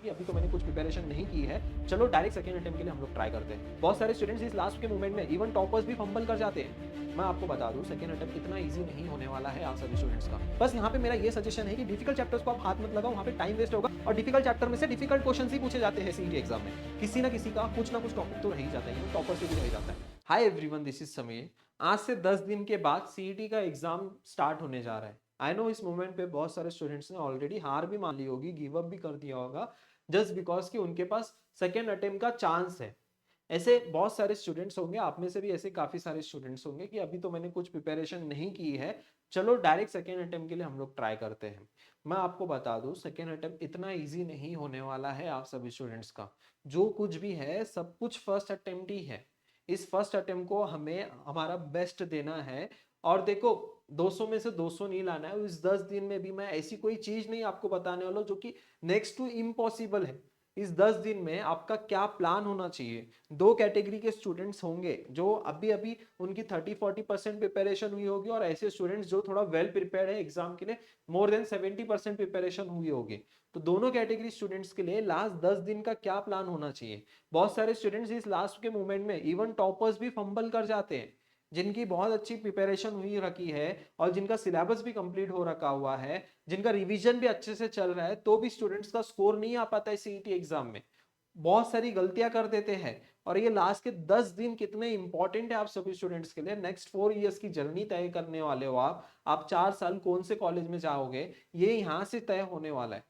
कि अभी तो मैंने कुछ प्रिपरेशन नहीं की है, चलो डायरेक्ट सेकंड अटेम्प्ट के लिए हम लोग ट्राई करते हैं। बहुत सारे स्टूडेंट्स इस लास्ट के मोमेंट में इवन टॉपर्स भी फंबल कर जाते हैं। मैं आपको बता दूं सेकंड अटेम्प्ट इतना इजी नहीं होने वाला है आप सभी स्टूडेंट्स का। बस यहाँ पे मेरा ये सजेशन है कि डिफिकल्ट चैप्टर्स को आप हाथ मत लगाओ, वहाँ पे टाइम वेस्ट होगा और डिफिकल्ट चैप्टर में से डिफिकल्ट क्वेश्चन ही पूछे जाते हैं सीईटी एग्जाम में। किसी ना किसी का कुछ ना कुछ टॉपिक तो रह ही जाता है, टॉपर से भी रह जाता है। Hi everyone, this is Sameer. आज से 10 दिन के बाद सीईटी का एग्जाम स्टार्ट होने जा रहा है। आई नो इस मोमेंट पे बहुत सारे स्टूडेंट्स ने ऑलरेडी हार भी मान ली होगी, गिव अप भी कर दिया होगा, जस्ट बिकॉज कि उनके पास सेकेंड अटेम्प्ट का चांस है। ऐसे बहुत सारे स्टूडेंट्स होंगे, आप में से भी ऐसे काफी सारे स्टूडेंट्स होंगे कि अभी तो मैंने कुछ प्रिपरेशन नहीं की है, चलो डायरेक्ट सेकेंड अटेम्प्ट के लिए हम लोग ट्राई करते हैं। मैं आपको बता दूं सेकेंड अटेम्प्ट इतना इजी नहीं होने वाला है आप सभी स्टूडेंट्स का। जो कुछ भी है सब कुछ फर्स्ट अटेम्प्ट ही है। इस फर्स्ट अटेम्प्ट को हमें हमारा बेस्ट देना है। और देखो 200 में से 200 नहीं लाना है। इस 10 दिन में भी मैं ऐसी कोई चीज नहीं आपको बताने वाला जो कि नेक्स्ट टू इम्पॉसिबल है। इस 10 दिन में आपका क्या प्लान होना चाहिए। दो कैटेगरी के स्टूडेंट्स होंगे जो अभी अभी उनकी 30-40% प्रिपरेशन हुई होगी और ऐसे स्टूडेंट्स जो थोड़ा वेल प्रिपेयर्ड है एग्जाम के लिए, मोर देन 70% प्रिपरेशन हुई होगी। तो दोनों कैटेगरी स्टूडेंट्स के लिए लास्ट 10 दिन का क्या प्लान होना चाहिए। बहुत सारे स्टूडेंट्स इस लास्ट के मोमेंट में इवन टॉपर्स भी फंबल कर जाते हैं, जिनकी बहुत अच्छी प्रिपरेशन हुई रखी है और जिनका सिलेबस भी कंप्लीट हो रखा हुआ है, जिनका रिवीजन भी अच्छे से चल रहा है, तो भी स्टूडेंट्स का स्कोर नहीं आ पाता है सीईटी एग्जाम में। बहुत सारी गलतियां कर देते हैं। और ये लास्ट के 10 दिन कितने इंपॉर्टेंट है आप सभी स्टूडेंट्स के लिए। नेक्स्ट 4 इयर्स की जर्नी तय करने वाले हो आप 4 साल कौन से कॉलेज में जाओगे, ये यहाँ से तय होने वाला है।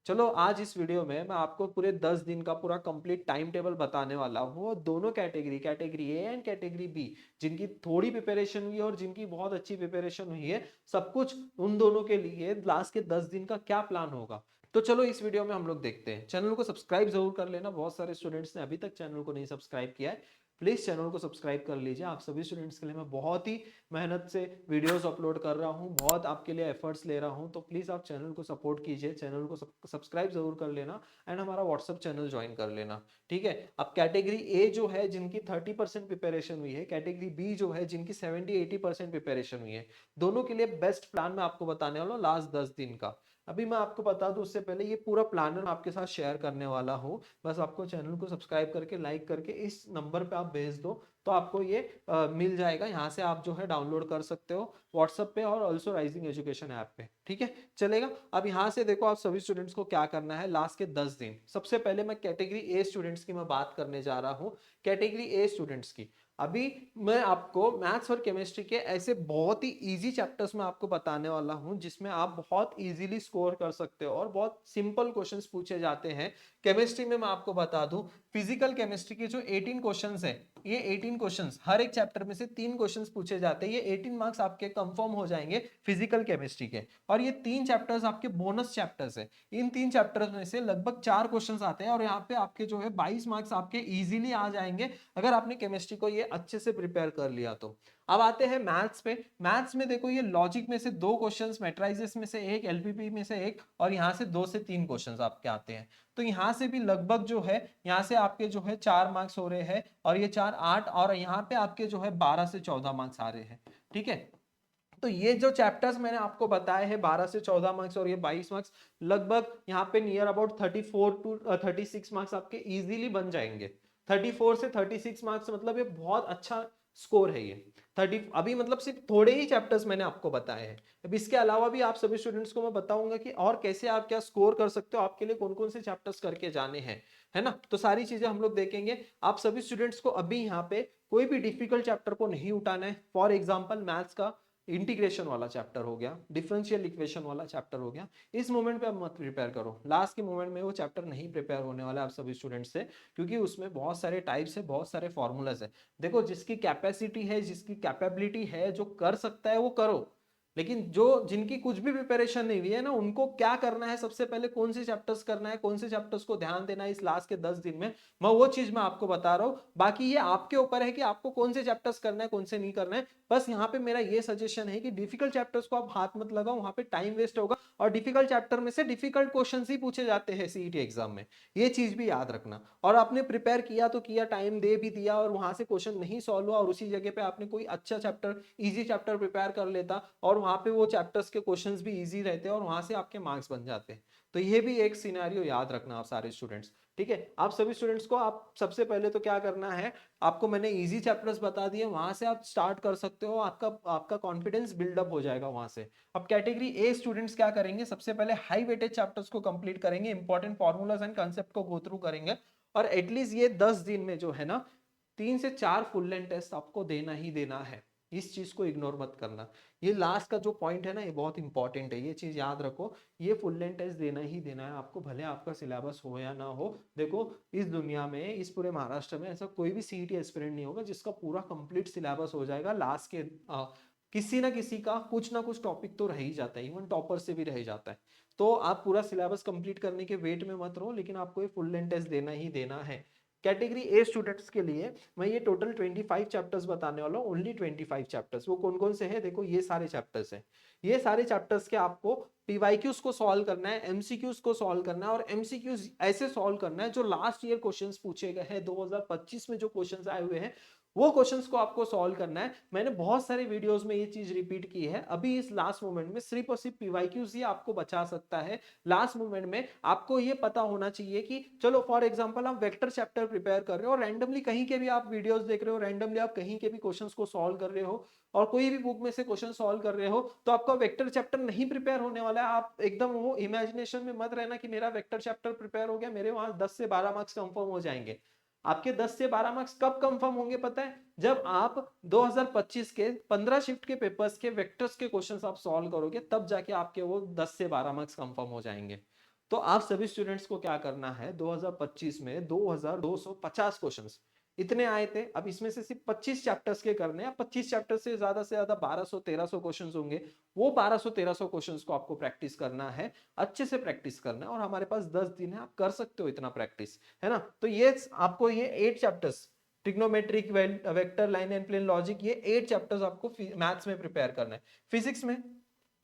चलो आज इस वीडियो में मैं आपको पूरे 10 दिन का पूरा कंप्लीट टाइम टेबल बताने वाला हूँ। दोनों category, category A and category B, जिनकी थोड़ी प्रिपरेशन हुई है और जिनकी बहुत अच्छी प्रिपरेशन हुई है, सब कुछ उन दोनों के लिए लास्ट के 10 दिन का क्या प्लान होगा। तो चलो इस वीडियो में हम लोग देखते हैं। चैनल को सब्सक्राइब जरूर कर लेना, बहुत सारे स्टूडेंट्स ने अभी तक चैनल को नहीं सब्सक्राइब किया है। प्लीज चैनल को सब्सक्राइब कर लीजिए। आप सभी स्टूडेंट्स के लिए मैं बहुत ही मेहनत से वीडियोस अपलोड कर रहा हूँ, बहुत आपके लिए एफर्ट्स ले रहा हूँ। तो प्लीज आप चैनल को सपोर्ट कीजिए, चैनल को सब्सक्राइब जरूर कर लेना एंड हमारा व्हाट्सअप चैनल ज्वाइन कर लेना। ठीक है। अब कैटेगरी ए जो है जिनकी 30% प्रिपरेशन हुई है, कैटेगरी बी जो है जिनकी 70-80% प्रिपरेशन हुई है, दोनों के लिए बेस्ट प्लान मैं आपको बताने वाला हूँ लास्ट 10 दिन का। अभी मैं आपको बता दूं उससे पहले ये पूरा प्लानर आपके साथ शेयर करने वाला हूँ। बस आपको चैनल को सब्सक्राइब करके लाइक करके इस नंबर पे आप भेज दो तो आपको ये मिल जाएगा। यहाँ से आप जो है डाउनलोड कर सकते हो व्हाट्सएप पे और ऑल्सो राइजिंग एजुकेशन ऐप पे। ठीक है, चलेगा। अब यहाँ से देखो आप सभी स्टूडेंट्स को क्या करना है लास्ट के 10 दिन। सबसे पहले मैं कैटेगरी ए स्टूडेंट्स की मैं बात करने जा रहा हूँ। कैटेगरी ए स्टूडेंट्स की अभी मैं आपको मैथ्स और केमिस्ट्री के ऐसे बहुत ही इजी चैप्टर्स में आपको बताने वाला हूं जिसमें आप बहुत इजीली स्कोर कर सकते हो और बहुत सिंपल क्वेश्चंस पूछे जाते हैं। केमिस्ट्री में मैं आपको बता दूं, फिजिकल केमिस्ट्री के जो 18 क्वेश्चंस है, ये 18 क्वेश्चंस हर एक चैप्टर में से 3 क्वेश्चंस पूछे जाते हैं। ये 18 मार्क्स आपके कंफर्म हो जाएंगे फिजिकल केमिस्ट्री के। और ये 3 चैप्टर्स आपके बोनस चैप्टर्स है। इन 3 चैप्टर्स में से लगभग 4 क्वेश्चंस आते हैं और यहाँ पे आपके जो है 22 मार्क्स आपके इजीली आ जाएंगे अगर आपने केमिस्ट्री को ये अच्छे से प्रिपेयर कर लिया तो। अब आते हैं मैथ्स पे। मैथ्स में देखो ये लॉजिक में से 2 क्वेश्चंस, मैट्रिसेस में से एक, एलपीपी में से एक, और यहाँ से 2 से 3 क्वेश्चंस आपके आते हैं। तो यहाँ से भी लगभग जो है यहाँ से आपके जो है 4 मार्क्स हो रहे हैं और ये 4 8 और यहाँ पे आपके जो है 12 से 14 मार्क्स आ रहे हैं। ठीक है। तो ये जो चैप्टर्स मैंने आपको बताए हैं 12 से 14 मार्क्स और ये 22 मार्क्स, लगभग यहाँ पे नियर अबाउट 34 टू 36 मार्क्स आपके इजीली बन जाएंगे। 34 से 36 मार्क्स मतलब ये बहुत अच्छा स्कोर है ये। 30 अभी मतलब सिर्फ थोड़े ही चैप्टर्स मैंने आपको बताए हैं। अब इसके अलावा भी आप सभी स्टूडेंट्स को मैं बताऊंगा कि और कैसे आप क्या स्कोर कर सकते हो, आपके लिए कौन कौन से चैप्टर्स करके जाने हैं, है ना। तो सारी चीजें हम लोग देखेंगे। आप सभी स्टूडेंट्स को अभी यहाँ पे कोई भी डिफिकल्ट चैप्टर को नहीं उठाना है। फॉर एग्जाम्पल मैथ्स का इंटीग्रेशन वाला चैप्टर हो गया, डिफरेंशियल इक्वेशन वाला चैप्टर हो गया, इस मोमेंट पे आप मत प्रिपेयर करो। लास्ट के मोमेंट में वो चैप्टर नहीं प्रिपेयर होने वाला आप सभी स्टूडेंट्स से, क्योंकि उसमें बहुत सारे टाइप्स है, बहुत सारे फॉर्मूलाज है। देखो जिसकी कैपेसिटी है, जिसकी कैपेबिलिटी है, जो कर सकता है वो करो। लेकिन जो जिनकी कुछ भी प्रिपरेशन नहीं हुई है ना, उनको क्या करना है, सबसे पहले कौन से चैप्टर्स करना है, कौन से चैप्टर्स को ध्यान देना है इस लास्ट के 10 दिन में, मैं वो चीज मैं आपको बता रहा हूँ। बाकी ये आपके ऊपर है कि आपको कौन से चैप्टर्स करना है, कौन से नहीं करना है। बस यहाँ पे मेरा ये सजेशन है कि डिफिकल्ट चैप्टर्स को आप हाथ मत लगाओ, वहां पे टाइम वेस्ट होगा और डिफिकल्ट चैप्टर में से डिफिकल्ट क्वेश्चन ही पूछे जाते हैं सीईटी एग्जाम में। ये चीज भी याद रखना। और आपने प्रिपेयर किया तो किया, टाइम दे भी दिया और वहां से क्वेश्चन नहीं सॉल्व हुआ और उसी जगह पे आपने कोई अच्छा चैप्टर, इजी चैप्टर प्रिपेयर कर लेता और वहां पे वो चैप्टर्स के क्वेश्चंस भी इजी रहते और वहां से आपके मार्क्स बन जाते। तो तो ये भी एक सिनेरियो याद रखना आप सारे स्टूडेंट्स, ठीक है। आप सभी स्टूडेंट्स को आप सबसे पहले तो क्या करना है, आपको मैंने इजी चैप्टर्स बता दिए, वहां से आप स्टार्ट कर सकते हो, आपका आपका कॉन्फिडेंस बिल्डअप हो जाएगा वहां से। अब कैटेगरी ए स्टूडेंट्स क्या करेंगे, सबसे पहले हाई वेटेज चैप्टर्स को कंप्लीट करेंगे, इंपॉर्टेंट फॉर्मूलाज एंड कंसेप्ट को गो थ्रू करेंगे, और एटलीस्ट ये 10 दिन में जो है ना 3 से 4 फुल लेंथ टेस्ट आपको देना ही देना है। इस चीज को इग्नोर मत करना। ये लास्ट का जो पॉइंट है ना, ये बहुत इंपॉर्टेंट है, ये चीज याद रखो। ये फुल लेंथ टेस्ट देना ही देना है आपको, भले आपका सिलेबस हो या ना हो। देखो इस दुनिया में, इस पूरे महाराष्ट्र में ऐसा कोई भी सीईटी एस्पिरेंट नहीं होगा जिसका पूरा कंप्लीट सिलेबस हो जाएगा लास्ट के किसी ना किसी का कुछ ना कुछ टॉपिक तो रह ही जाता है, इवन टॉपर से भी रह जाता है। तो आप पूरा सिलेबस कंप्लीट करने के वेट में मत रहो, लेकिन आपको ये फुल लेंथ टेस्ट देना ही देना है। कैटेगरी ए स्टूडेंट्स के लिए मैं ये टोटल 25 चैप्टर्स बताने वाला हूँ, ओनली 25 चैप्टर्स। वो कौन कौन से हैं, देखो ये सारे चैप्टर्स हैं। ये सारे चैप्टर्स के आपको पीवाईक्यूज को सॉल्व करना है, एमसीक्यूज को सॉल्व करना है, और एमसीक्यूज ऐसे सॉल्व करना है जो लास्ट ईयर क्वेश्चंस पूछे गए हैं, 2025 में जो क्वेश्चंस आए हुए हैं वो क्वेश्चंस को आपको सॉल्व करना है। मैंने बहुत सारे वीडियोस में ये चीज रिपीट की है। अभी इस लास्ट मोमेंट में सिर्फ और सिर्फ पीवाईक्यूज ही आपको बचा सकता है। लास्ट मोमेंट में आपको ये पता होना चाहिए कि चलो फॉर एग्जांपल आप वेक्टर चैप्टर प्रिपेयर कर रहे हो, रैंडमली कहीं के भी आप वीडियोस देख रहे हो, रैंडमली आप कहीं के भी क्वेश्चंस को सॉल्व कर रहे हो, और कोई भी बुक में से क्वेश्चन सॉल्व कर रहे हो, तो आपका वेक्टर चैप्टर नहीं प्रिपेयर होने वाला है। आप एकदम वो इमेजिनेशन में मत रहना कि मेरा वेक्टर चैप्टर प्रिपेयर हो गया, मेरे वहां 10 से 12 मार्क्स कंफर्म हो जाएंगे। आपके 10 से 12 मार्क्स कब कंफर्म होंगे पता है, जब आप 2025 के 15 शिफ्ट के पेपर्स के वेक्टर्स के क्वेश्चंस आप सॉल्व करोगे, तब जाके आपके वो 10 से 12 मार्क्स कंफर्म हो जाएंगे। तो आप सभी स्टूडेंट्स को क्या करना है, 2025 में 2250 क्वेश्चंस इतने आए थे। अब इसमें से सिर्फ 25 चैप्टर्स के करने हैं। 25 चैप्टर से ज्यादा 1200-1300 क्वेश्चंस होंगे। वो 1200-1300 क्वेश्चंस को आपको प्रैक्टिस करना है, अच्छे से प्रैक्टिस करना है, और हमारे पास 10 दिन है, आप कर सकते हो इतना प्रैक्टिस, है ना। तो ये आपको ये 8 chapters, trigonometric, vector, line and plane logic, ये 8 चैप्टर्स आपको मैथ्स में प्रिपेयर करना है। फिजिक्स में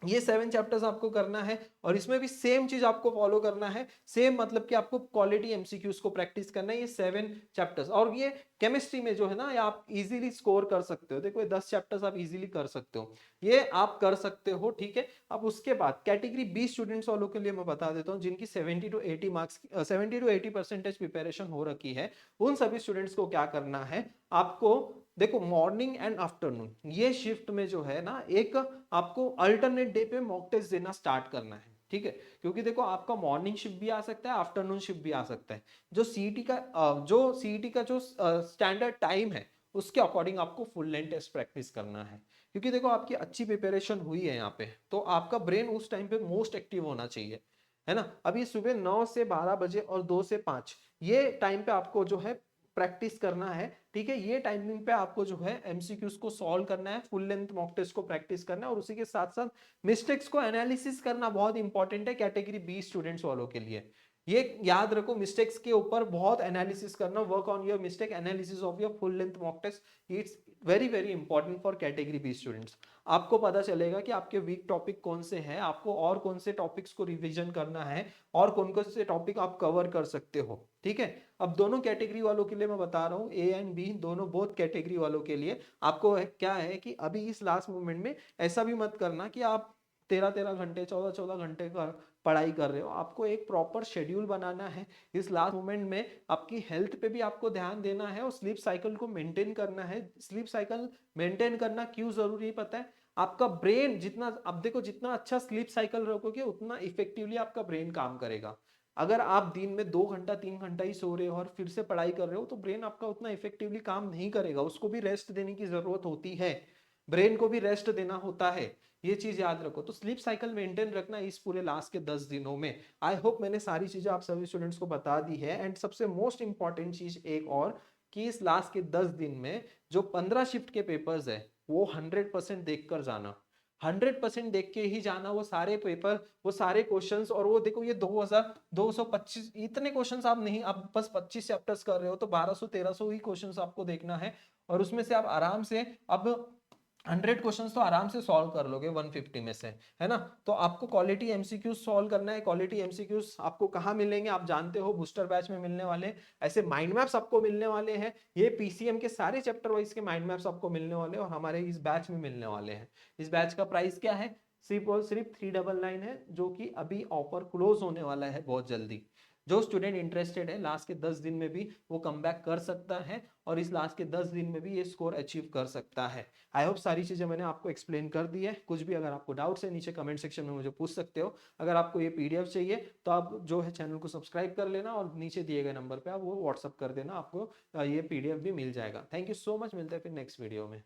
ये 7 चैप्टर्स आपको करना है, और इसमें भी सेम चीज आपको फॉलो करना है। सेम मतलब कि आपको क्वालिटी एमसीक्यूज को प्रैक्टिस करना है, ये 7 चैप्टर्स। और ये केमिस्ट्री में जो है ना, ये आप इजीली स्कोर कर सकते हो। देखो ये 10 चैप्टर्स आप इजीली कर सकते हो, ये आप कर सकते हो, ठीक है। अब उसके बाद कैटेगरी बी स्टूडेंट्स वालों के लिए मैं बता देता हूँ, जिनकी 70 to 80 मार्क्स 70 to 80% प्रिपरेशन हो रखी है, उन सभी स्टूडेंट्स को क्या करना है, आपको देखो मॉर्निंग एंड आफ्टरनून ये शिफ्ट में जो है ना, एक आपको अल्टरनेट डे पे मॉक टेस्ट देना स्टार्ट करना है, ठीक है। क्योंकि देखो आपका मॉर्निंग शिफ्ट भी आ सकता है, आफ्टरनून शिफ्ट भी आ सकता है। जो सीईटी का जो स्टैंडर्ड टाइम है, उसके अकॉर्डिंग आपको फुल लेंथ टेस्ट प्रैक्टिस करना है। क्योंकि देखो आपकी अच्छी प्रिपरेशन हुई है यहाँ पे, तो आपका ब्रेन उस टाइम पे मोस्ट एक्टिव होना चाहिए, है ना। अभी सुबह 9 से 12 बजे और 2 से 5 ये टाइम पे आपको जो है प्रैक्टिस करना है, ठीक है। ये टाइमिंग पे आपको जो है एमसीक्यूज को सॉल्व करना है, फुल लेंथ मॉक टेस्ट को प्रैक्टिस करना है, और उसी के साथ साथ मिस्टेक्स को एनालिसिस करना बहुत इंपॉर्टेंट है कैटेगरी बी स्टूडेंट्स वालों के लिए। ये याद रखो, मिस्टेक्स के ऊपर बहुत एनालिसिस करना, work on your mistake analysis of your full length mock test. It's very very important for category B students. आपको पता चलेगा कि आपके वीक टॉपिक कौन से हैं, आपको और कौन से टॉपिक्स को रिवीजन करना है, और कौन कौन से टॉपिक आप कवर कर सकते हो, ठीक है। अब दोनों कैटेगरी वालों के लिए मैं बता रहा हूँ, ए एंड बी दोनों, बोथ कैटेगरी वालों के लिए आपको क्या है कि अभी इस लास्ट मोमेंट में ऐसा भी मत करना कि आप 13-13 घंटे 14-14 घंटे का पढ़ाई कर रहे हो। आपको एक प्रॉपर शेड्यूल बनाना है। इस लास्ट मोमेंट में आपकी हेल्थ पे भी आपको ध्यान देना है, और स्लीप साइकिल को मेंटेन करना है। स्लीप साइकिल मेंटेन करना क्यों जरूरी है पता है, आपका ब्रेन जितना, अब देखो जितना अच्छा स्लीप साइकिल रखोगे उतना इफेक्टिवली आपका ब्रेन काम करेगा। अगर आप दिन में 2 घंटा 3 घंटा ही सो रहे हो और फिर से पढ़ाई कर रहे हो, तो ब्रेन आपका उतना इफेक्टिवली काम नहीं करेगा, उसको भी रेस्ट देने की जरूरत होती है, ब्रेन को भी रेस्ट देना होता है। ये चीज याद रखो। तो स्लीप साइकिल मेंटेन रखना इस पूरे लास्ट के 10 दिनों में। आई होप मैंने सारी चीजें आप सभी स्टूडेंट्स को बता दी है। एंड सबसे मोस्ट इंपॉर्टेंट चीज एक और, कि इस लास्ट के 10 दिन में जो 15 शिफ्ट के पेपर्स है, वो 100% देख कर जाना, 100% देख के ही जाना वो सारे पेपर, वो सारे क्वेश्चंस। और वो देखो ये 2225 इतने क्वेश्चंस आप नहीं, आप बस 25 चैप्टर्स कर रहे हो, तो 1200-1300 ही क्वेश्चंस आपको देखना है, और उसमें से आप आराम से अब 100 क्वेश्चंस तो आराम से सॉल्व कर लोगे 150 में से, है ना। तो आपको क्वालिटी एमसीक्यूज सॉल्व करना है। क्वालिटी एमसीक्यूज आपको कहाँ मिलेंगे आप जानते हो, बूस्टर बैच में मिलने वाले। ऐसे माइंड मैप्स आपको मिलने वाले हैं, ये पीसीएम के सारे चैप्टर वाइज के माइंड मैप्स आपको मिलने वाले हैं, और हमारे इस बैच में मिलने वाले हैं। इस बैच का प्राइस क्या है, सिर्फ और सिर्फ 399 है, जो कि अभी ऑफर क्लोज होने वाला है बहुत जल्दी। जो स्टूडेंट इंटरेस्टेड है लास्ट के 10 दिन में भी वो कम बैक कर सकता है और इस लास्ट के 10 दिन में भी ये स्कोर अचीव कर सकता है। आई होप सारी चीजें मैंने आपको एक्सप्लेन कर दी है। कुछ भी अगर आपको डाउट्स है नीचे कमेंट सेक्शन में मुझे पूछ सकते हो। अगर आपको ये पीडीएफ चाहिए तो आप जो है चैनल को सब्सक्राइब कर लेना और नीचे दिए गए नंबर पे आप वो व्हाट्सअप कर देना, आपको ये पीडीएफ भी मिल जाएगा। थैंक यू सो मच, मिलते हैं फिर नेक्स्ट वीडियो में।